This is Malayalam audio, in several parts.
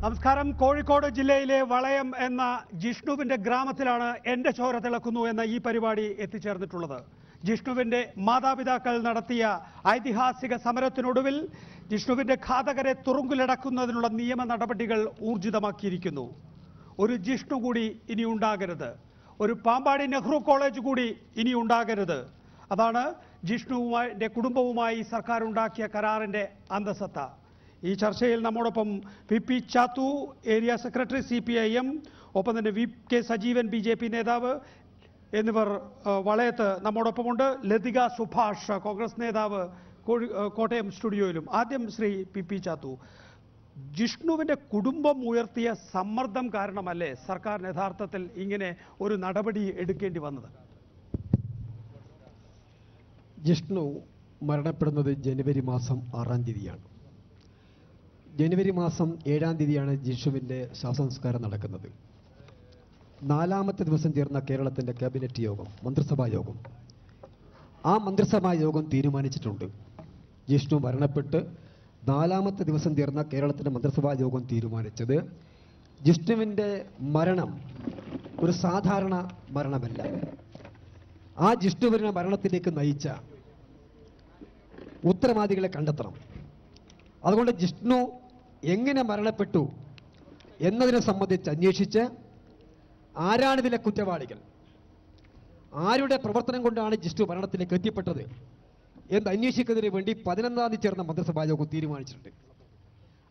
നമസ്കാരം. കോഴിക്കോട് ജില്ലയിലെ വളയം എന്ന ജിഷ്ണുവിന്റെ ഗ്രാമത്തിലാണ് എന്റെ ചോര തിളക്കുന്നു എന്ന ഈ പരിപാടി എത്തിച്ചേർന്നിട്ടുള്ളത്. ജിഷ്ണുവിന്റെ മാതാപിതാക്കൾ നടത്തിയ ഐതിഹാസിക സമരത്തിനൊടുവിൽ ജിഷ്ണുവിന്റെ ഘാതകരെ തുറുങ്കിലടക്കുന്നതിനുള്ള നിയമ നടപടികൾ ഊർജിതമാക്കിയിരിക്കുന്നു. ഒരു ജിഷ്ണു കൂടി ഇനി ഉണ്ടാകരുത്, ഒരു പാമ്പാടി നെഹ്റു കോളേജ് കൂടി ഇനി ഉണ്ടാകരുത്. അതാണ് ജിഷ്ണുവിന്റെ കുടുംബവുമായി സർക്കാർ ഉണ്ടാക്കിയ കരാറിന്റെ അന്തസത്ത. ഈ ചർച്ചയിൽ നമ്മോടൊപ്പം P Chathu, area secretary CPIM, ഒപ്പം തന്നെ VK സജീവൻ BJP നേതാവ് എന്നിവർ വളയത്ത് നമ്മോടൊപ്പമുണ്ട്. ലതിക സുഭാഷ്, കോൺഗ്രസ് നേതാവ്, കോട്ടയം സ്റ്റുഡിയോയിലും. ആദ്യം ശ്രീ പി ചാത്തു, ജിഷ്ണുവിന്റെ കുടുംബം ഉയർത്തിയ സമ്മർദ്ദം കാരണമല്ലേ സർക്കാരിന് യഥാർത്ഥത്തിൽ ഇങ്ങനെ ഒരു നടപടി എടുക്കേണ്ടി വന്നത്? ജിഷ്ണു മരണപ്പെടുന്നത് ജനുവരി മാസം 6-ാം തീയതിയാണ്. ജനുവരി മാസം 7-ാം തീയതിയാണ് ജിഷ്ണുവിൻ്റെ ശവസംസ്കാരം നടക്കുന്നത്. 4-ാമത്തെ ദിവസം ചേർന്ന കേരളത്തിൻ്റെ ക്യാബിനറ്റ് യോഗം, മന്ത്രിസഭാ യോഗം, ആ മന്ത്രിസഭാ യോഗം തീരുമാനിച്ചിട്ടുണ്ട്. ജിഷ്ണു മരണപ്പെട്ട് 4-ാമത്തെ ദിവസം ചേർന്ന കേരളത്തിൻ്റെ മന്ത്രിസഭാ യോഗം തീരുമാനിച്ചത് ജിഷ്ണുവിൻ്റെ മരണം ഒരു സാധാരണ മരണമല്ല. ആ ജിഷ്ണുവിൻ്റെ മരണത്തിലേക്ക് നയിച്ച ഉത്തരവാദികളെ കണ്ടെത്തണം. അതുകൊണ്ട് ജിഷ്ണു എങ്ങനെ മരണപ്പെട്ടു എന്നതിനെ സംബന്ധിച്ച് അന്വേഷിച്ച് ആരാണിതിലെ കുറ്റവാളികൾ, ആരുടെ പ്രവർത്തനം കൊണ്ടാണ് ജിഷ്ണു മരണത്തിലേക്ക് എത്തിപ്പെട്ടത് എന്ന് അന്വേഷിക്കുന്നതിന് വേണ്ടി 11-ാം തീയതി ചേർന്ന മന്ത്രിസഭാ യോഗം തീരുമാനിച്ചിട്ടുണ്ട്.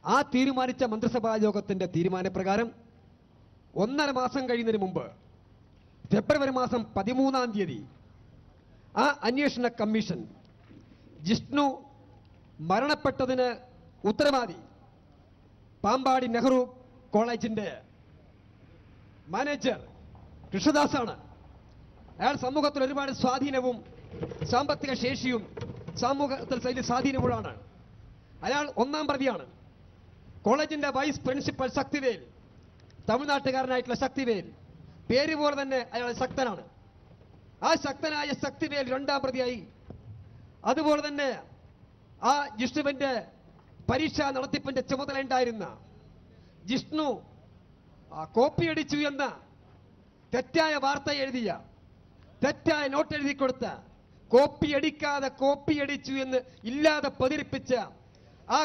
ആ തീരുമാനിച്ച മന്ത്രിസഭാ യോഗത്തിൻ്റെ തീരുമാനപ്രകാരം 1.5 മാസം കഴിയുന്നതിന് മുമ്പ് ഫെബ്രുവരി മാസം 13-ാം തീയതി ആ അന്വേഷണ കമ്മീഷൻ ജിഷ്ണു മരണപ്പെട്ടതിന് ഉത്തരവാദി പാമ്പാടി നെഹ്റു കോളേജിന്റെ മാനേജർ കൃഷ്ണദാസാണ്. അയാൾ സമൂഹത്തിൽ ഒരുപാട് സ്വാധീനവും സാമ്പത്തിക ശേഷിയും സമൂഹത്തിൽ വലിയ സ്വാധീനമുള്ളതാണ്. അയാൾ 1-ാം പ്രതിയാണ്. കോളേജിന്റെ വൈസ് പ്രിൻസിപ്പൽ ശക്തിവേൽ, തമിഴ്നാട്ടുകാരനായിട്ടുള്ള ശക്തിവേൽ, പേര് പോലെ തന്നെ അയാൾ ശക്തനാണ്. ആ ശക്തനായ ശക്തിവേൽ 2-ാം പ്രതിയായി. അതുപോലെ തന്നെ ആ ജിഷ്ണുവിന്റെ പരീക്ഷാ നടത്തിപ്പിന്റെ ചുമതല ഉണ്ടായിരുന്ന ജിഷ്ണു കോപ്പിയടിച്ചു എന്ന തെറ്റായ വാർത്ത എഴുതിയ, തെറ്റായ നോട്ട് എഴുതി കൊടുത്ത, കോപ്പിയടിക്കാതെ കോപ്പിയടിച്ചു എന്ന് ഇല്ലാതെ പ്രചരിപ്പിച്ച ആ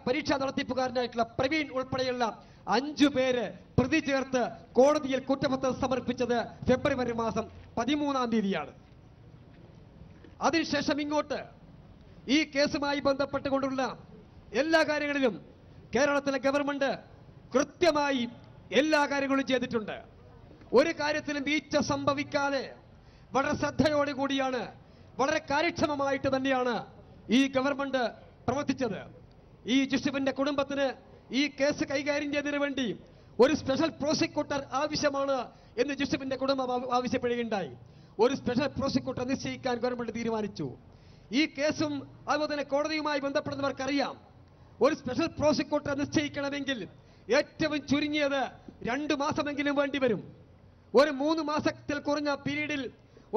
പരീക്ഷാ നടത്തിപ്പുകാരനായിട്ടുള്ള പ്രവീൺ ഉൾപ്പെടെയുള്ള 5 പേര് പ്രതി ചേർത്ത് കോടതിയിൽ കുറ്റപത്രം സമർപ്പിച്ചത് ഫെബ്രുവരി മാസം 13-ാം തീയതിയാണ്. അതിനുശേഷം ഇങ്ങോട്ട് ഈ കേസുമായി ബന്ധപ്പെട്ടുകൊണ്ടുള്ള എല്ലാ കാര്യങ്ങളിലും കേരളത്തിലെ ഗവൺമെന്റ് കൃത്യമായി എല്ലാ കാര്യങ്ങളും ചെയ്തിട്ടുണ്ട്. ഒരു കാര്യത്തിലും വീഴ്ച സംഭവിക്കാതെ വളരെ ശ്രദ്ധയോടുകൂടിയാണ്, വളരെ കാര്യക്ഷമമായിട്ട് തന്നെയാണ് ഈ ഗവൺമെന്റ് പ്രവർത്തിച്ചത്. ഈ ജിഷ്ണുവിന്റെ കുടുംബത്തിന് ഈ കേസ് കൈകാര്യം ചെയ്തതിനു വേണ്ടി ഒരു സ്പെഷ്യൽ പ്രോസിക്യൂട്ടർ ആവശ്യമാണ് എന്ന് ജിഷ്ണുവിന്റെ കുടുംബം ആവശ്യപ്പെടുകയുണ്ടായി. ഒരു സ്പെഷ്യൽ പ്രോസിക്യൂട്ടർ നിശ്ചയിക്കാൻ ഗവൺമെന്റ് തീരുമാനിച്ചു. ഈ കേസും അതുപോലെ തന്നെ കോടതിയുമായി ബന്ധപ്പെടുന്നവർക്കറിയാം, ഒരു സ്പെഷ്യൽ പ്രോസിക്യൂട്ടർ നിശ്ചയിക്കണമെങ്കിൽ ഏറ്റവും ചുരുങ്ങിയത് 2 മാസമെങ്കിലും വേണ്ടിവരും. ഒരു 3 മാസത്തിൽ കുറഞ്ഞ പീരീഡിൽ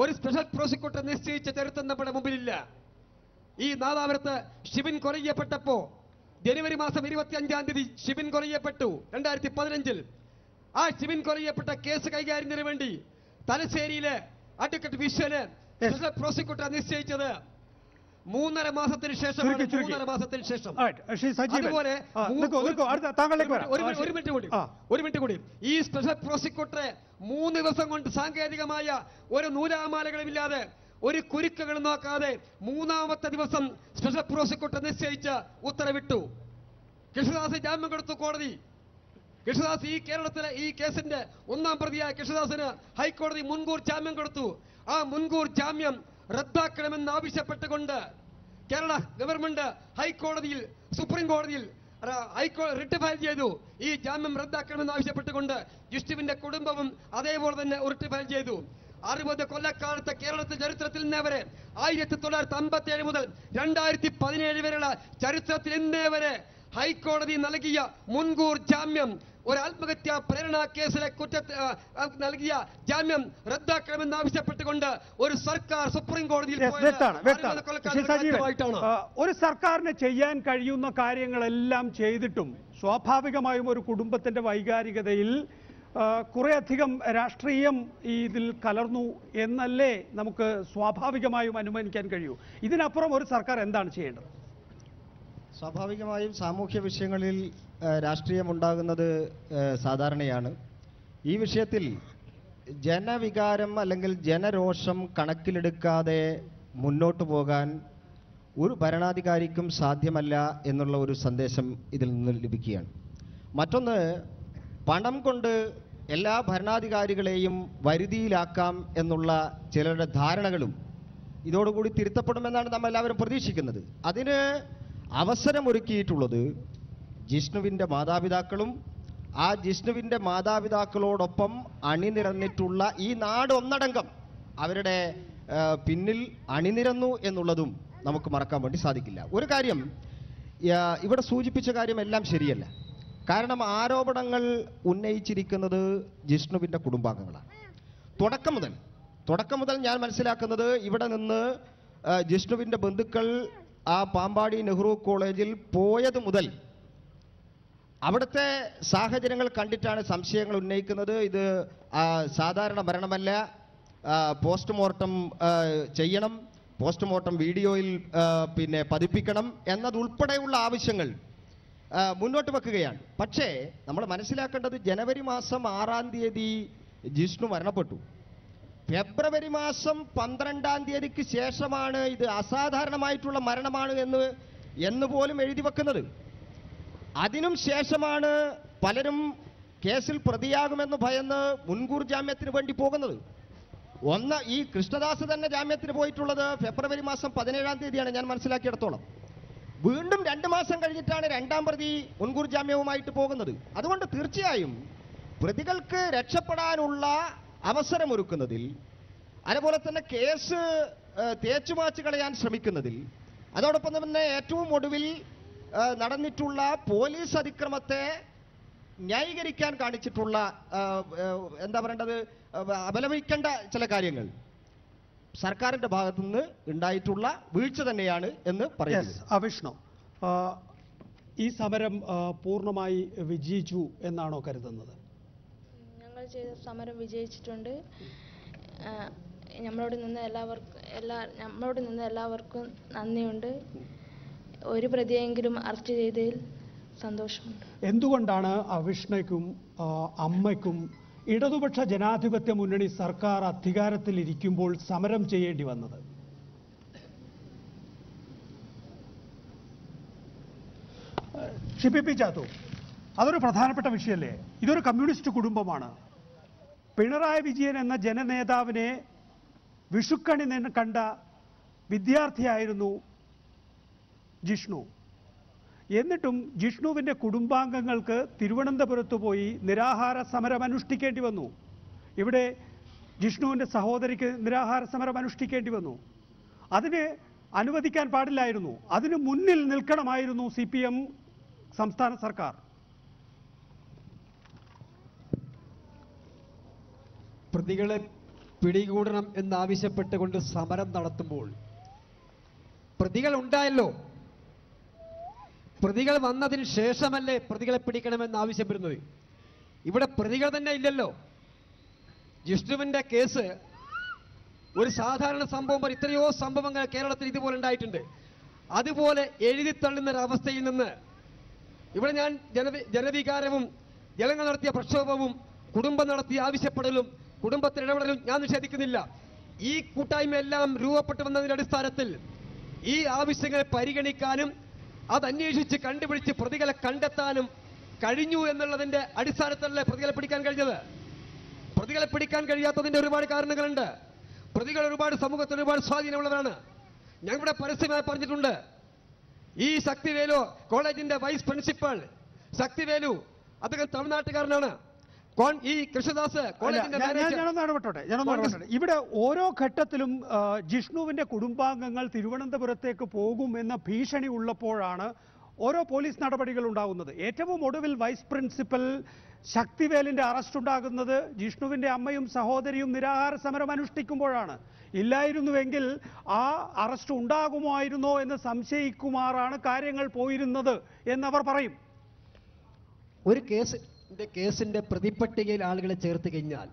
ഒരു സ്പെഷ്യൽ പ്രോസിക്യൂട്ടർ നിശ്ചയിച്ച ചരിത്രം നമ്മുടെ മുമ്പിലില്ല. ഈ നാദാപുരത്ത് ഷിബിൻ കൊലയ്യപ്പെട്ടപ്പോ ജനുവരി മാസം 25-ാം തീയതി ഷിബിൻ കൊലയ്യപ്പെട്ടു 2015-ൽ. ആ ഷിബിൻ കൊലയ്യപ്പെട്ട കേസ് കൈകാര്യത്തിന് വേണ്ടി തലശ്ശേരിയിലെ അഡ്വക്കേറ്റ് വിശ്വന് സ്പെഷ്യൽ പ്രോസിക്യൂട്ടർ നിശ്ചയിച്ചത് 3.5 മാസത്തിന് ശേഷം. അതുപോലെ ഒരു മിനിറ്റ് കൂടി, ഈ സ്പെഷ്യൽ പ്രോസിക്യൂട്ടറെ 3 ദിവസം കൊണ്ട് സാങ്കേതികമായ ഒരു നൂലാമാലകളുമില്ലാതെ, ഒരു കുരുക്കുകൾ നോക്കാതെ 3-ാമത്തെ ദിവസം സ്പെഷ്യൽ പ്രോസിക്യൂട്ടർ നിശ്ചയിച്ച് ഉത്തരവിട്ടു. കൃഷ്ണദാസ് ജാമ്യം കൊടുത്തു കോടതി. കൃഷ്ണദാസ് ഈ കേരളത്തിലെ ഈ കേസിന്റെ 1-ാം പ്രതിയായ കൃഷ്ണദാസിന് ഹൈക്കോടതി മുൻകൂർ ജാമ്യം കൊടുത്തു. ആ മുൻകൂർ ജാമ്യം റദ്ദാക്കണമെന്ന് ആവശ്യപ്പെട്ടുകൊണ്ട് കേരള ഗവൺമെന്റ് ഹൈക്കോടതിയിൽ, സുപ്രീം കോടതിയിൽ റിട്ട് ഫയൽ ചെയ്തു. ഈ ജാമ്യം റദ്ദാക്കണമെന്ന് ആവശ്യപ്പെട്ടുകൊണ്ട് ജിഷ്ണുവിന്റെ കുടുംബവും അതേപോലെ തന്നെ റിട്ട് ഫയൽ ചെയ്തു. 60 കൊല്ലക്കാലത്തെ കേരളത്തിന്റെ ചരിത്രത്തിൽ ഇന്നേ വരെ 1957 മുതൽ 2017 വരെയുള്ള ചരിത്രത്തിൽ ഇന്നേ വരെ ഹൈക്കോടതി നൽകിയ മുൻകൂർ ജാമ്യം, ഒരു ആത്മഹത്യാ പ്രേരണ കേസിലെ നൽകിയ ജാമ്യം റദ്ദാക്കണമെന്ന് ആവശ്യപ്പെട്ടുകൊണ്ട് ഒരു സർക്കാർ സുപ്രീം കോടതിയിൽ ഒരു സർക്കാരിന് ചെയ്യാൻ കഴിയുന്ന കാര്യങ്ങളെല്ലാം ചെയ്തിട്ടും സ്വാഭാവികമായും ഒരു കുടുംബത്തിന്റെ വൈകാരികതയിൽ കുറേയധികം രാഷ്ട്രീയം ഇതിൽ കലർന്നു എന്നല്ലേ നമുക്ക് സ്വാഭാവികമായും അനുമാനിക്കാൻ കഴിയൂ. ഇതിനപ്പുറം ഒരു സർക്കാർ എന്താണ് ചെയ്യേണ്ടത്? സ്വാഭാവികമായും സാമൂഹ്യ വിഷയങ്ങളിൽ രാഷ്ട്രീയമുണ്ടാകുന്നത് സാധാരണയാണ്. ഈ വിഷയത്തിൽ ജനവികാരം അല്ലെങ്കിൽ ജനരോഷം കണക്കിലെടുക്കാതെ മുന്നോട്ട് പോകാൻ ഒരു ഭരണാധികാരിക്കും സാധ്യമല്ല എന്നുള്ള ഒരു സന്ദേശം ഇതിൽ നിന്ന് ലഭിക്കുകയാണ്. മറ്റൊന്ന്, പണം കൊണ്ട് എല്ലാ ഭരണാധികാരികളെയും വരുതിയിലാക്കാം എന്നുള്ള ചിലരുടെ ധാരണകളും ഇതോടുകൂടി തിരുത്തപ്പെടുമെന്നാണ് നമ്മൾ എല്ലാവരും പ്രതീക്ഷിക്കുന്നത്. അതിന് അവസരമൊരുക്കിയിട്ടുള്ളത് ജിഷ്ണുവിൻ്റെ മാതാപിതാക്കളും ആ ജിഷ്ണുവിൻ്റെ മാതാപിതാക്കളോടൊപ്പം അണിനിരന്നിട്ടുള്ള ഈ നാട് ഒന്നടങ്കം അവരുടെ പിന്നിൽ അണിനിരന്നു എന്നുള്ളതും നമുക്ക് മറക്കാൻ വേണ്ടി സാധിക്കില്ല. ഒരു കാര്യം ഇവിടെ സൂചിപ്പിച്ച കാര്യമെല്ലാം ശരിയല്ല. കാരണം ആരോപണങ്ങൾ ഉന്നയിച്ചിരിക്കുന്നത് ജിഷ്ണുവിൻ്റെ കുടുംബാംഗങ്ങളാണ്. തുടക്കം മുതൽ ഞാൻ മനസ്സിലാക്കുന്നത് ഇവിടെ നിന്ന് ജിഷ്ണുവിൻ്റെ ബന്ധുക്കൾ ആ പാമ്പാടി നെഹ്റു കോളേജിൽ പോയത് മുതൽ അവിടുത്തെ സാഹചര്യങ്ങൾ കണ്ടിട്ടാണ് സംശയങ്ങൾ ഉന്നയിക്കുന്നത്. ഇത് സാധാരണ മരണമല്ല, പോസ്റ്റ്മോർട്ടം ചെയ്യണം, പോസ്റ്റ്മോർട്ടം വീഡിയോയിൽ പതിപ്പിക്കണം എന്നതുൾപ്പെടെയുള്ള ആവശ്യങ്ങൾ മുന്നോട്ട് വെക്കുകയാണ്. പക്ഷേ നമ്മൾ മനസ്സിലാക്കേണ്ടത് ജനുവരി മാസം 6-ാം തീയതി ജിഷ്ണു മരണപ്പെട്ടു. ഫെബ്രുവരി മാസം 12-ാം തീയതിക്ക് ശേഷമാണ് ഇത് അസാധാരണമായിട്ടുള്ള മരണമാണ് എന്ന് പോലും എഴുതി വെക്കുന്നത്. അതിനും ശേഷമാണ് പലരും കേസിൽ പ്രതിയാകുമെന്ന് ഭയന്ന് മുൻകൂർ ജാമ്യത്തിന് വേണ്ടി പോകുന്നത്. ഈ കൃഷ്ണദാസ് തന്നെ ജാമ്യത്തിന് പോയിട്ടുള്ളത് ഫെബ്രുവരി മാസം 17-ാം തീയതിയാണ് ഞാൻ മനസ്സിലാക്കിയിടത്തോളം. വീണ്ടും 2 മാസം കഴിഞ്ഞിട്ടാണ് 2-ാം പ്രതി മുൻകൂർ ജാമ്യവുമായിട്ട് പോകുന്നത്. അതുകൊണ്ട് തീർച്ചയായും പ്രതികൾക്ക് രക്ഷപ്പെടാനുള്ള അവസരമൊരുക്കുന്നതിൽ, അതുപോലെ തന്നെ കേസ് തേച്ചുമാച്ച് കളയാൻ ശ്രമിക്കുന്നതിൽ, അതോടൊപ്പം തന്നെ ഏറ്റവും ഒടുവിൽ നടന്നിട്ടുള്ള പോലീസ് അതിക്രമത്തെ ന്യായീകരിക്കാൻ കാണിച്ചിട്ടുള്ള എന്താ പറയേണ്ടത്, അപലപിക്കേണ്ട ചില കാര്യങ്ങൾ സർക്കാരിന്റെ ഭാഗത്തു നിന്ന് ഉണ്ടായിട്ടുള്ള വീഴ്ച തന്നെയാണ് എന്ന് പറയുന്നത്. അവിഷ്ണു, ഈ സമരം പൂർണ്ണമായി വിജയിച്ചു എന്നാണോ കരുതുന്നത്? ഞങ്ങൾ ചെയ്ത സമരം വിജയിച്ചിട്ടുണ്ട്. നമ്മളോട് നിന്ന് എല്ലാവർക്കും നന്ദിയുണ്ട്. ഒരു പ്രതിയെങ്കിലും അറസ്റ്റ് ചെയ്തതിൽ സന്തോഷമുണ്ട്. എന്തുകൊണ്ടാണ് അവിഷ്ണയ്ക്കും അമ്മയ്ക്കും ഇടതുപക്ഷ ജനാധിപത്യ മുന്നണി സർക്കാർ അധികാരത്തിലിരിക്കുമ്പോൾ സമരം ചെയ്യേണ്ടി വന്നത്? ഷിപ്പി ചാത്തു, അതൊരു പ്രധാനപ്പെട്ട വിഷയമല്ലേ? ഇതൊരു കമ്മ്യൂണിസ്റ്റ് കുടുംബമാണ്. പിണറായി വിജയൻ എന്ന ജനനേതാവിനെ വിഷുക്കണി കണ്ട വിദ്യാർത്ഥിയായിരുന്നു ജിഷ്ണു. എന്നിട്ടും ജിഷ്ണുവിൻ്റെ കുടുംബാംഗങ്ങൾക്ക് തിരുവനന്തപുരത്ത് പോയി നിരാഹാര സമരം അനുഷ്ഠിക്കേണ്ടി വന്നു. ഇവിടെ ജിഷ്ണുവിൻ്റെ സഹോദരിക്ക് നിരാഹാര സമരം അനുഷ്ഠിക്കേണ്ടി വന്നു. അതിന് അനുവദിക്കാൻ പാടില്ലായിരുന്നു. അതിന് മുന്നിൽ നിൽക്കണമായിരുന്നു CPM സംസ്ഥാന സർക്കാർ. പ്രതികളെ പിടികൂടണം എന്നാവശ്യപ്പെട്ടുകൊണ്ട് സമരം നടത്തുമ്പോൾ പ്രതികൾ ഉണ്ടായല്ലോ. പ്രതികൾ വന്നതിന് ശേഷമല്ലേ പ്രതികളെ പിടിക്കണമെന്ന് ആവശ്യപ്പെടുന്നത്? ഇവിടെ പ്രതികൾ തന്നെ ഇല്ലല്ലോ. ജിഷ്ണുവിന്റെ കേസ് ഒരു സാധാരണ സംഭവം പോലെ എത്രയോ സംഭവങ്ങൾ കേരളത്തിൽ ഇതുപോലെ ഉണ്ടായിട്ടുണ്ട്. അതുപോലെ എഴുതിത്തള്ളുന്ന ഒരവസ്ഥയിൽ നിന്ന് ഇവിടെ ഞാൻ ജനവികാരവും ജനങ്ങൾ നടത്തിയ പ്രക്ഷോഭവും കുടുംബം നടത്തിയ ആവശ്യപ്പെടലും കുടുംബത്തിൽ ഇടപെടലും ഞാൻ നിഷേധിക്കുന്നില്ല. ഈ കൂട്ടായ്മയെല്ലാം രൂപപ്പെട്ടു വന്നതിന്റെ അടിസ്ഥാനത്തിൽ ഈ ആവശ്യങ്ങളെ പരിഗണിക്കാനും അത് അന്വേഷിച്ച് കണ്ടുപിടിച്ച് പ്രതികളെ കണ്ടെത്താനും കഴിഞ്ഞു എന്നുള്ളതിന്റെ അടിസ്ഥാനത്തിലല്ലേ പ്രതികളെ പിടിക്കാൻ കഴിഞ്ഞത്. പ്രതികളെ പിടിക്കാൻ കഴിയാത്തതിന്റെ ഒരുപാട് കാരണങ്ങളുണ്ട്. പ്രതികൾ ഒരുപാട് സമൂഹത്തിൽ ഒരുപാട് സ്വാധീനമുള്ളവരാണ്. ഞങ്ങളുടെ പരസ്യമായി പറഞ്ഞിട്ടുണ്ട്. ഈ ശക്തിവേലു കോളേജിന്റെ വൈസ് പ്രിൻസിപ്പൽ ശക്തിവേലു, അദ്ദേഹം തമിഴ്നാട്ടുകാരനാണ്. ഈ കൃഷ്ണദാസ് കോളേജിന്റെ ഇവിടെ ഓരോ ഘട്ടത്തിലും ജിഷ്ണുവിന്റെ കുടുംബാംഗങ്ങൾ തിരുവനന്തപുരത്തേക്ക് പോകും എന്ന ഭീഷണി ഉള്ളപ്പോഴാണ് ഓരോ പോലീസ് നടപടികൾ ഉണ്ടാകുന്നത്. ഏറ്റവും ഒടുവിൽ വൈസ് പ്രിൻസിപ്പൽ ശക്തിവേലിന്റെ അറസ്റ്റ് ഉണ്ടാകുന്നത് ജിഷ്ണുവിന്റെ അമ്മയും സഹോദരിയും നിരാഹാര സമരം അനുഷ്ഠിക്കുമ്പോഴാണ്. ഇല്ലായിരുന്നുവെങ്കിൽ ആ അറസ്റ്റ് ഉണ്ടാകുമായിരുന്നോ എന്ന് സംശയിക്കുമാറാണ് കാര്യങ്ങൾ പോയിരുന്നത് എന്നവർ പറയും. ഒരു കേസിന്റെ പ്രതിപട്ടികയിൽ ആളുകളെ ചേർത്ത് കഴിഞ്ഞാൽ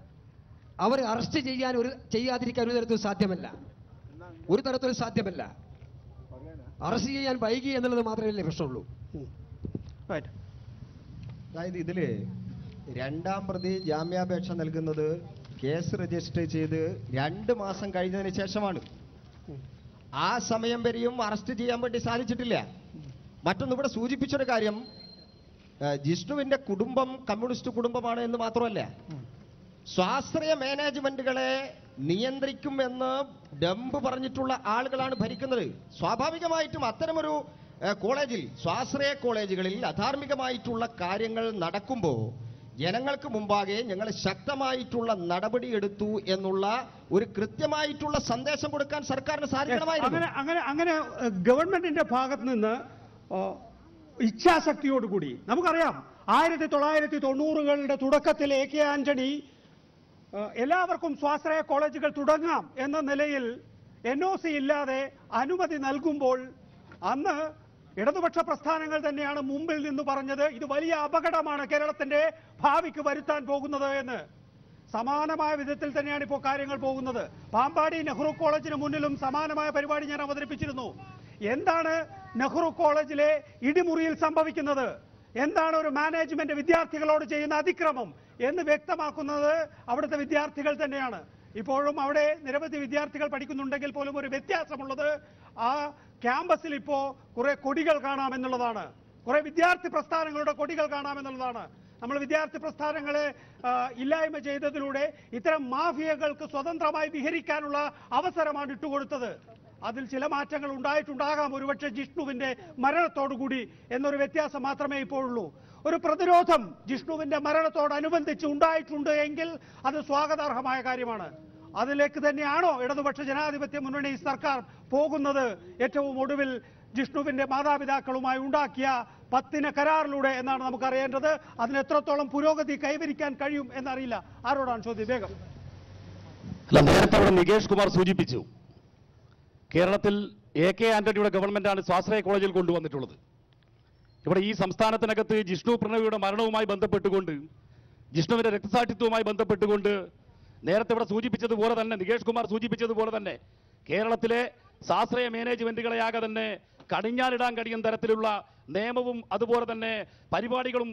അവർ അറസ്റ്റ് ചെയ്യാതിരിക്കാൻ ഒരു തരത്തിലും സാധ്യമല്ല. അറസ്റ്റ് ചെയ്യാൻ വൈകി എന്നുള്ളത് മാത്രമല്ലേ പ്രശ്നമുള്ളൂ. അതായത് ഇതില് രണ്ടാം പ്രതി ജാമ്യാപേക്ഷ നൽകുന്നത് കേസ് രജിസ്റ്റർ ചെയ്ത് 2 മാസം കഴിഞ്ഞതിന് ശേഷമാണ്. ആ സമയം വരെയും അറസ്റ്റ് ചെയ്യാൻ വേണ്ടി സാധിച്ചിട്ടില്ല. മറ്റൊന്ന് ഇവിടെ സൂചിപ്പിച്ചൊരു കാര്യം, ജിഷ്ണുവിന്റെ കുടുംബം കമ്മ്യൂണിസ്റ്റ് കുടുംബമാണ് എന്ന് മാത്രമല്ല, സ്വാശ്രയ മാനേജ്മെന്റുകളെ നിയന്ത്രിക്കുമെന്ന് ഡംബ് പറഞ്ഞിട്ടുള്ള ആളുകളാണ് ഭരിക്കുന്നത്. സ്വാഭാവികമായിട്ടും അത്തരമൊരു കോളേജിൽ, സ്വാശ്രയ കോളേജുകളിൽ അധാർമികമായിട്ടുള്ള കാര്യങ്ങൾ നടക്കുമ്പോൾ ജനങ്ങൾക്ക് മുമ്പാകെ ഞങ്ങൾ ശക്തമായിട്ടുള്ള നടപടി എടുത്തു എന്നുള്ള ഒരു കൃത്യമായിട്ടുള്ള സന്ദേശം കൊടുക്കാൻ സർക്കാരിന് സാധിക്കണമായിരുന്നു. അങ്ങനെ ഗവൺമെന്റിന്റെ ഭാഗത്ത് നിന്ന് ഇച്ഛാശക്തിയോടുകൂടി നമുക്കറിയാം 1990കളുടെ തുടക്കത്തിൽ AK ആന്റണി എല്ലാവർക്കും സ്വാശ്രയ കോളേജുകൾ തുടങ്ങാം എന്ന നിലയിൽ NOC ഇല്ലാതെ അനുമതി നൽകുമ്പോൾ അന്ന് ഇടതുപക്ഷ പ്രസ്ഥാനങ്ങൾ തന്നെയാണ് മുമ്പിൽ നിന്ന് പറഞ്ഞത് ഇത് വലിയ അപകടമാണ് കേരളത്തിന്റെ ഭാവിക്ക് വരുത്താൻ പോകുന്നത് എന്ന്. സമാനമായ വിധത്തിൽ തന്നെയാണ് ഇപ്പോൾ കാര്യങ്ങൾ പോകുന്നത്. പാമ്പാടി നെഹ്റു കോളേജിന് മുന്നിലും സമാനമായ പരിപാടി ഞാൻ അവതരിപ്പിച്ചിരുന്നു. എന്താണ് നെഹ്റു കോളേജിലെ ഇടിമുറിയിൽ സംഭവിക്കുന്നത്, എന്താണ് ഒരു മാനേജ്മെന്റ് വിദ്യാർത്ഥികളോട് ചെയ്യുന്ന അതിക്രമം എന്ന് വ്യക്തമാക്കുന്നത് അവിടുത്തെ വിദ്യാർത്ഥികൾ തന്നെയാണ്. ഇപ്പോഴും അവിടെ നിരവധി വിദ്യാർത്ഥികൾ പഠിക്കുന്നുണ്ടെങ്കിൽ പോലും ഒരു വ്യത്യാസമുള്ളത് ആ ക്യാമ്പസിൽ ഇപ്പോ കുറെ കൊടികൾ കാണാമെന്നുള്ളതാണ്, കുറെ വിദ്യാർത്ഥി പ്രസ്ഥാനങ്ങളുടെ കൊടികൾ കാണാമെന്നുള്ളതാണ്. നമ്മൾ വിദ്യാർത്ഥി പ്രസ്ഥാനങ്ങളെ ഇല്ലായ്മ ചെയ്തതിലൂടെ ഇത്തരം മാഫിയകൾക്ക് സ്വതന്ത്രമായി വിഹരിക്കാനുള്ള അവസരമാണ് ഇട്ടുകൊടുത്തത്. അതിൽ ചില മാറ്റങ്ങൾ ഉണ്ടായിട്ടുണ്ടാകാം ഒരുപക്ഷെ ജിഷ്ണുവിന്റെ മരണത്തോടുകൂടി എന്നൊരു വ്യത്യാസം മാത്രമേ ഇപ്പോഴുള്ളൂ. ഒരു പ്രതിരോധം ജിഷ്ണുവിന്റെ മരണത്തോടനുബന്ധിച്ച് ഉണ്ടായിട്ടുണ്ട് എങ്കിൽ അത് സ്വാഗതാർഹമായ കാര്യമാണ്. അതിലേക്ക് തന്നെയാണോ ഇടതുപക്ഷ ജനാധിപത്യ മുന്നണി സർക്കാർ പോകുന്നത്? ഏറ്റവും ഒടുവിൽ ജിഷ്ണുവിന്റെ മാതാപിതാക്കളുമായി ഉണ്ടാക്കിയ 10 കരാറിലൂടെ എന്നാണ് നമുക്ക് അറിയേണ്ടത്. അതിന് എത്രത്തോളം പുരോഗതി കൈവരിക്കാൻ കഴിയും എന്നറിയില്ല. ആരോടാണ് ചോദ്യം? വേഗം. നേരത്തെ അവിടെ നികേഷ് കുമാർ സൂചിപ്പിച്ചു, കേരളത്തിൽ AK ആന്റണിയുടെ ഗവൺമെന്റാണ് സ്വാശ്രയ കോളേജിൽ കൊണ്ടുവന്നിട്ടുള്ളത്. ഇവിടെ ഈ സംസ്ഥാനത്തിനകത്ത് ജിഷ്ണു പ്രണവിയുടെ മരണവുമായി ബന്ധപ്പെട്ടുകൊണ്ട്, ജിഷ്ണുവിന്റെ രക്തസാക്ഷിത്വവുമായി ബന്ധപ്പെട്ടുകൊണ്ട് നേരത്തെ ഇവിടെ സൂചിപ്പിച്ചതുപോലെ തന്നെ, നികേഷ് കുമാർ സൂചിപ്പിച്ചതുപോലെ തന്നെ കേരളത്തിലെ സ്വാശ്രയ മാനേജ്മെന്റുകളെയാകെ തന്നെ കടിഞ്ഞാലിടാൻ കഴിയുന്ന തരത്തിലുള്ള നിയമവും അതുപോലെ തന്നെ പരിപാടികളും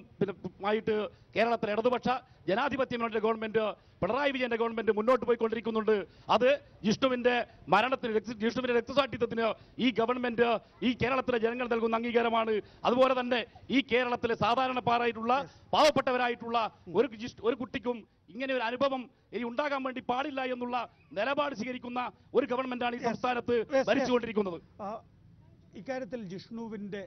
ആയിട്ട് കേരളത്തിലെ ഇടതുപക്ഷ ജനാധിപത്യ മുന്നണിയുടെ ഗവൺമെന്റ്, പിണറായി വിജയന്റെ ഗവൺമെന്റ് മുന്നോട്ട് പോയിക്കൊണ്ടിരിക്കുന്നുണ്ട്. അത് ജിഷ്ണുവിന്റെ മരണത്തിന്, ജിഷ്ണുവിന്റെ രക്തസാക്ഷിത്വത്തിന് ഈ ഗവൺമെന്റ്, ഈ കേരളത്തിലെ ജനങ്ങൾ നൽകുന്ന അംഗീകാരമാണ്. അതുപോലെ തന്നെ ഈ കേരളത്തിലെ സാധാരണക്കാരായിട്ടുള്ള പാവപ്പെട്ടവരായിട്ടുള്ള ഒരു കുട്ടിക്കും ഇങ്ങനെ ഒരു അനുഭവം ഇനി ഉണ്ടാകാൻ വേണ്ടി പാടില്ല എന്നുള്ള നിലപാട് സ്വീകരിക്കുന്ന ഒരു ഗവൺമെന്റാണ് ഈ സംസ്ഥാനത്ത് ഭരിച്ചുകൊണ്ടിരിക്കുന്നത്. ഇക്കാര്യത്തിൽ ജിഷ്ണുവിന്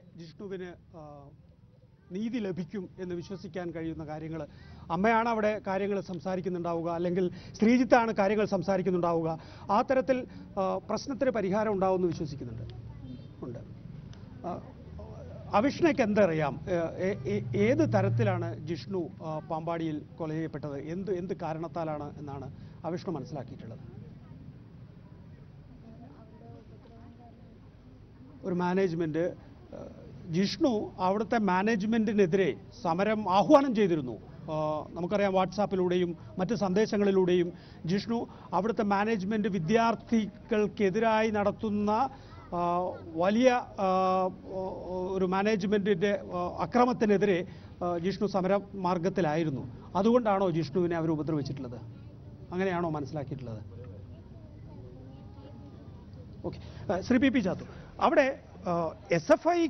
നീതി ലഭിക്കും എന്ന് വിശ്വസിക്കാൻ കഴിയുന്ന കാര്യങ്ങൾ, അമ്മയാണ് അവിടെ കാര്യങ്ങൾ സംസാരിക്കുന്നുണ്ടാവുക, അല്ലെങ്കിൽ ശ്രീജിത്താണ് കാര്യങ്ങൾ സംസാരിക്കുന്നുണ്ടാവുക, ആ തരത്തിൽ പ്രശ്നത്തിന് പരിഹാരം ഉണ്ടാവുമെന്ന് വിശ്വസിക്കുന്നുണ്ട്. അവിഷ്ണയ്ക്ക് എന്തറിയാം, ഏത് തരത്തിലാണ് ജിഷ്ണു പാമ്പാടിയിൽ കൊല ചെയ്യപ്പെട്ടത്, എന്ത് കാരണത്താലാണ് എന്നാണ് അവിഷ്ണു മനസ്സിലാക്കിയിട്ടുള്ളത്? ഒരു മാനേജ്മെന്റ്, ജിഷ്ണു അവിടുത്തെ മാനേജ്മെന്റിനെതിരെ സമരം ആഹ്വാനം ചെയ്തിരുന്നു. നമുക്കറിയാം, വാട്സാപ്പിലൂടെയും മറ്റ് സന്ദേശങ്ങളിലൂടെയും ജിഷ്ണു അവിടുത്തെ മാനേജ്മെന്റ് വിദ്യാർത്ഥികൾക്കെതിരായി നടത്തുന്ന വലിയ ഒരു മാനേജ്മെന്റിന്റെ അക്രമത്തിനെതിരെ ജിഷ്ണു സമരമാർഗത്തിലായിരുന്നു. അതുകൊണ്ടാണോ ജിഷ്ണുവിനെ അവർ ഉപദ്രവിച്ചിട്ടുള്ളത്? അങ്ങനെയാണോ മനസ്സിലാക്കിയിട്ടുള്ളത്? ഓക്കെ, ശ്രീ പി ചാത്തു, അവിടെ SFI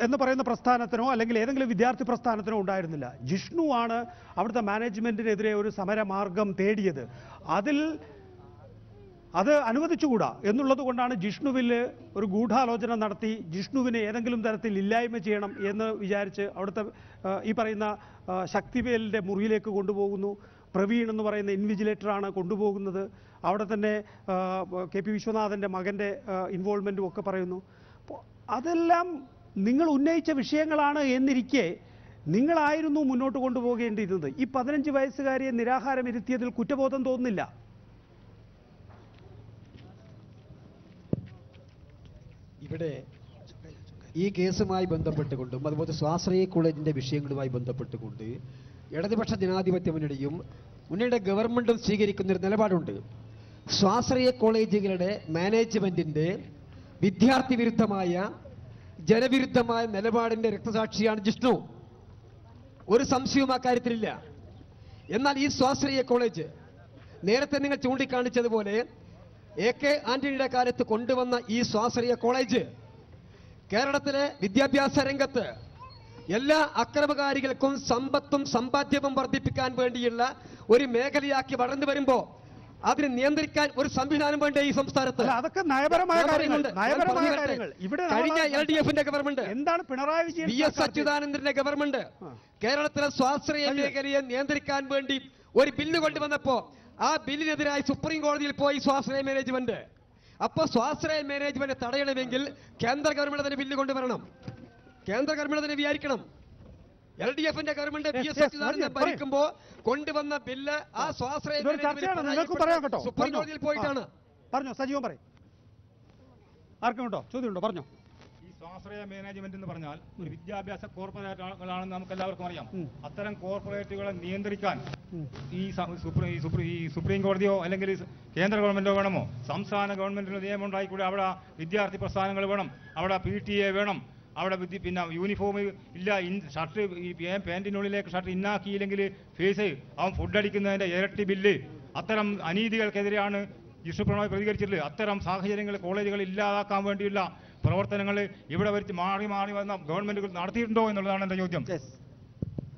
എന്ന് പറയുന്ന പ്രസ്ഥാനത്തിനോ അല്ലെങ്കിൽ ഏതെങ്കിലും വിദ്യാർത്ഥി പ്രസ്ഥാനത്തിനോ ഉണ്ടായിരുന്നില്ല. ജിഷ്ണു ആണ് അവിടുത്തെ മാനേജ്മെന്റിനെതിരെ ഒരു സമരമാർഗം തേടിയത്. അത് അനുവദിച്ചുകൂടാ എന്നുള്ളത് കൊണ്ടാണ് ജിഷ്ണുവിൽ ഒരു ഗൂഢാലോചന നടത്തി ജിഷ്ണുവിനെ ഏതെങ്കിലും തരത്തിൽ ഇല്ലായ്മ ചെയ്യണം എന്ന് വിചാരിച്ച് അവിടുത്തെ ഈ പറയുന്ന ശക്തിവേലിൻ്റെ മുറിയിലേക്ക് കൊണ്ടുപോകുന്നു. പ്രവീൺ എന്ന് പറയുന്ന ഇൻവിജിലേറ്ററാണ് കൊണ്ടുപോകുന്നത്. അവിടെ തന്നെ KP വിശ്വനാഥൻ്റെ മകൻ്റെ ഇൻവോൾവ്മെൻറ്റും ഒക്കെ പറയുന്നു. അപ്പോൾ അതെല്ലാം നിങ്ങൾ ഉന്നയിച്ച വിഷയങ്ങളാണ് എന്നിരിക്കെ നിങ്ങളായിരുന്നു മുന്നോട്ട് കൊണ്ടുപോകേണ്ടിയിരുന്നത്. ഈ 15 വയസ്സുകാരിയെ നിരാഹാരം ഇരുത്തിയതിൽ കുറ്റബോധം തോന്നുന്നില്ല? ഇവിടെ ഈ കേസുമായി ബന്ധപ്പെട്ടുകൊണ്ടും അതുപോലെ സ്വാശ്രയ കോളേജിന്റെ വിഷയങ്ങളുമായി ബന്ധപ്പെട്ടുകൊണ്ട് ഇടതുപക്ഷ ജനാധിപത്യ മുന്നണിയും മുന്നണിയുടെ ഗവൺമെന്റും സ്വീകരിക്കുന്ന ഒരു നിലപാടുണ്ട്. സ്വാശ്രയ കോളേജുകളുടെ മാനേജ്മെന്റിന്റെ വിദ്യാർത്ഥി വിരുദ്ധമായ ജനവിരുദ്ധമായ നിലപാടിന്റെ രക്തസാക്ഷിയാണ് ജിഷ്ണു. ഒരു സംശയവും ആ കാര്യത്തിലില്ല. എന്നാൽ ഈ സ്വാശ്രയ കോളേജ് നേരത്തെ നിങ്ങൾ ചൂണ്ടിക്കാണിച്ചതുപോലെ AK ആന്റണിയുടെ കാലത്ത് കൊണ്ടുവന്ന ഈ സ്വാശ്രയ കോളേജ് കേരളത്തിലെ വിദ്യാഭ്യാസ രംഗത്ത് എല്ലാ അക്രമകാരികൾക്കും സമ്പത്തും സമ്പാദ്യവും വർദ്ധിപ്പിക്കാൻ വേണ്ടിയുള്ള ഒരു മേഖലയാക്കി വളർന്നു വരുമ്പോ അതിനെ നിയന്ത്രിക്കാൻ ഒരു സംവിധാനം വേണ്ടേ ഈ സംസ്ഥാനത്ത്? അതൊക്കെ നയപരമായ കാര്യങ്ങൾ. ഇവിടെ കഴിഞ്ഞ LDF-ന്റെ ഗവൺമെന്റ്, എന്താണ് പിണറായി വിജയൻ, VS അച്യുതാനന്ദന്റെ ഗവൺമെന്റ് കേരളത്തിലെ സ്വാശ്രയ മേഖലയെ നിയന്ത്രിക്കാൻ വേണ്ടി ഒരു ബില്ല് കൊണ്ടുവന്നപ്പോ ആ ബില്ലിനെതിരായി സുപ്രീം കോടതിയിൽ പോയി സ്വാശ്രയ മാനേജ്മെന്റ്. അപ്പൊ സ്വാശ്രയ മാനേജ്മെന്റ് തടയണമെങ്കിൽ കേന്ദ്ര ഗവൺമെന്റ് തന്നെ ബില്ല് കൊണ്ടുവരണം. കേന്ദ്ര ഗവൺമെന്റ് തന്നെ വിചാരിക്കണം. LDF-ന്റെ ഗവൺമെന്റ് VS അച്യുതാനന്ദൻ ഭരിക്കുമ്പോ കൊണ്ടുവന്ന ബില്ല് ആ സ്വാശ്രയ സുപ്രീം കോടതിയിൽ പോയിട്ടാണ്. പറഞ്ഞോ സജീവൻ, പറയും. ആർക്കും ഉണ്ടോ ചോദ്യമുണ്ടോ? പറഞ്ഞോ. സ്വാശ്രയ മാനേജ്മെന്റ് എന്ന് പറഞ്ഞാൽ ഒരു വിദ്യാഭ്യാസ കോർപ്പറേറ്റുകളാണെന്ന് നമുക്ക് എല്ലാവർക്കും അറിയാം. അത്തരം കോർപ്പറേറ്റുകളെ നിയന്ത്രിക്കാൻ ഈ സുപ്രീം കോടതിയോ അല്ലെങ്കിൽ കേന്ദ്ര ഗവൺമെന്റോ വേണമോ? സംസ്ഥാന ഗവൺമെന്റിന് നിയമം ഉണ്ടായിക്കൂടെ? അവിടെ വിദ്യാർത്ഥി പ്രസ്ഥാനങ്ങൾ വേണം, അവിടെ PTA വേണം, അവിടെ പിന്നെ യൂണിഫോം ഇല്ല, ഷർട്ട് പാൻറ്റിനുള്ളിലേക്ക് ഷർട്ട് ഇന്നാക്കിയില്ലെങ്കിൽ ഫേസ് അവൻ ഫുഡ് അടിക്കുന്നതിന്റെ ഇരട്ടി ബില്ല്. അത്തരം അനീതികൾക്കെതിരെയാണ് ജിഷ്ണു പ്രണോയ് പ്രതികരിച്ചിട്ടുള്ളത്. അത്തരം സാഹചര്യങ്ങൾ കോളേജുകൾ ഇല്ലാതാക്കാൻ വേണ്ടിയുള്ള പ്രവർത്തനങ്ങൾ ഇവിടെ വരുത്തി മാറി വന്ന ഗവൺമെന്റുകൾ നടത്തിയിട്ടുണ്ടോ എന്നുള്ളതാണ് എന്റെ ചോദ്യം.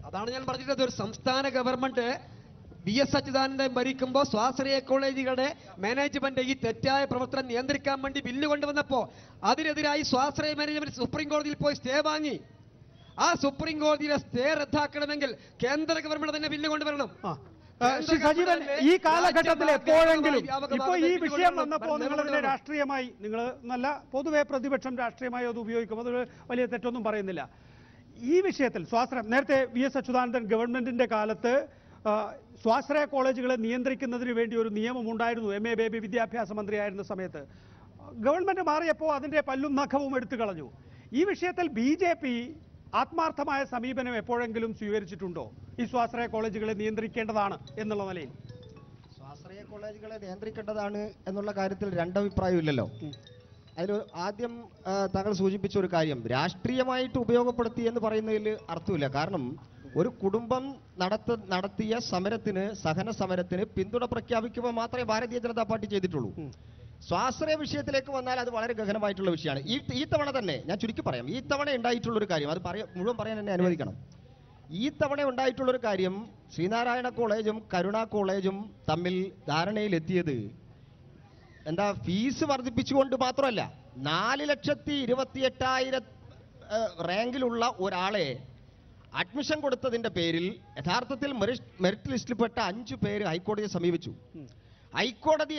അതാണ് ഞാൻ പറഞ്ഞിട്ടുള്ളത്. ഒരു സംസ്ഥാന ഗവൺമെന്റ് VS അച്യുതാനന്ദൻ ഭരിക്കുമ്പോൾ സ്വാശ്രയ കോളേജുകളുടെ മാനേജ്മെന്റ് ഈ തെറ്റായ പ്രവർത്തനം നിയന്ത്രിക്കാൻ വേണ്ടി ബില്ല് കൊണ്ടുവന്നപ്പോ അതിനെതിരായി സ്വാശ്രയ മാനേജ്മെന്റ് സുപ്രീം കോടതിയിൽ പോയി സ്റ്റേ വാങ്ങി. ആ സുപ്രീം കോടതിയിലെ സ്റ്റേ റദ്ദാക്കണമെങ്കിൽ കേന്ദ്ര ഗവൺമെന്റ് തന്നെ ബില്ല് കൊണ്ടുവരണം. സജീവൻ, ഈ കാലഘട്ടത്തിൽ എപ്പോഴെങ്കിലും ഇപ്പൊ ഈ വിഷയം വന്നപ്പോൾ നിങ്ങളതിനെ രാഷ്ട്രീയമായി, നിങ്ങൾ നല്ല പൊതുവെ പ്രതിപക്ഷം രാഷ്ട്രീയമായി അത് ഉപയോഗിക്കും, അതൊരു വലിയ തെറ്റൊന്നും പറയുന്നില്ല. ഈ വിഷയത്തിൽ നേരത്തെ VS അച്യുതാനന്ദൻ ഗവൺമെന്റിന്റെ കാലത്ത് സ്വാശ്രയ കോളേജുകളെ നിയന്ത്രിക്കുന്നതിന് വേണ്ടി ഒരു നിയമം ഉണ്ടായിരുന്നു. MA ബേബി വിദ്യാഭ്യാസ മന്ത്രിയായിരുന്ന സമയത്ത് ഗവൺമെന്റ് മാറിയപ്പോൾ അതിന്റെ പല്ലും നഖവും എടുത്തു കളഞ്ഞു. ഈ വിഷയത്തിൽ BJP ആത്മാർത്ഥമായ സമീപനം എപ്പോഴെങ്കിലും സ്വീകരിച്ചിട്ടുണ്ടോ? ഈ സ്വാശ്രയ കോളേജുകളെ നിയന്ത്രിക്കേണ്ടതാണ് എന്നുള്ള നിലയിൽ. സ്വാശ്രയ കോളേജുകളെ നിയന്ത്രിക്കേണ്ടതാണ് എന്നുള്ള കാര്യത്തിൽ രണ്ടഭിപ്രായം ഇല്ലല്ലോ. അതിൽ ആദ്യം താങ്കൾ സൂചിപ്പിച്ച ഒരു കാര്യം രാഷ്ട്രീയമായിട്ട് ഉപയോഗപ്പെടുത്തി എന്ന് പറയുന്നതിൽ അർത്ഥമില്ല. കാരണം ഒരു കുടുംബം നടത്തിയ സമരത്തിന്, സഹന സമരത്തിന് പിന്തുണ പ്രഖ്യാപിക്കുമ്പോൾ മാത്രമേ ഭാരതീയ ജനതാ പാർട്ടി ചെയ്തിട്ടുള്ളൂ. സ്വാശ്രയ വിഷയത്തിലേക്ക് വന്നാൽ അത് വളരെ ഗഹനമായിട്ടുള്ള വിഷയമാണ്. ഈ തവണ തന്നെ ഞാൻ ചുരുക്കി പറയാം, ഈ തവണ ഉണ്ടായിട്ടുള്ളൊരു കാര്യം അത് മുഴുവൻ പറയാൻ എന്നെ അനുവദിക്കണം. ഈ തവണ ഉണ്ടായിട്ടുള്ളൊരു കാര്യം ശ്രീനാരായണ കോളേജും കരുണ കോളേജും തമ്മിൽ ധാരണയിലെത്തിയത് എന്താ, ഫീസ് വർദ്ധിപ്പിച്ചുകൊണ്ട് മാത്രമല്ല, 4,28,000 റാങ്കിലുള്ള ഒരാളെ അഡ്മിഷൻ കൊടുത്തതിന്റെ പേരിൽ യഥാർത്ഥത്തിൽ മെറിറ്റ് ലിസ്റ്റിൽപ്പെട്ട 5 പേര് ഹൈക്കോടതിയെ സമീപിച്ചു. ഹൈക്കോടതി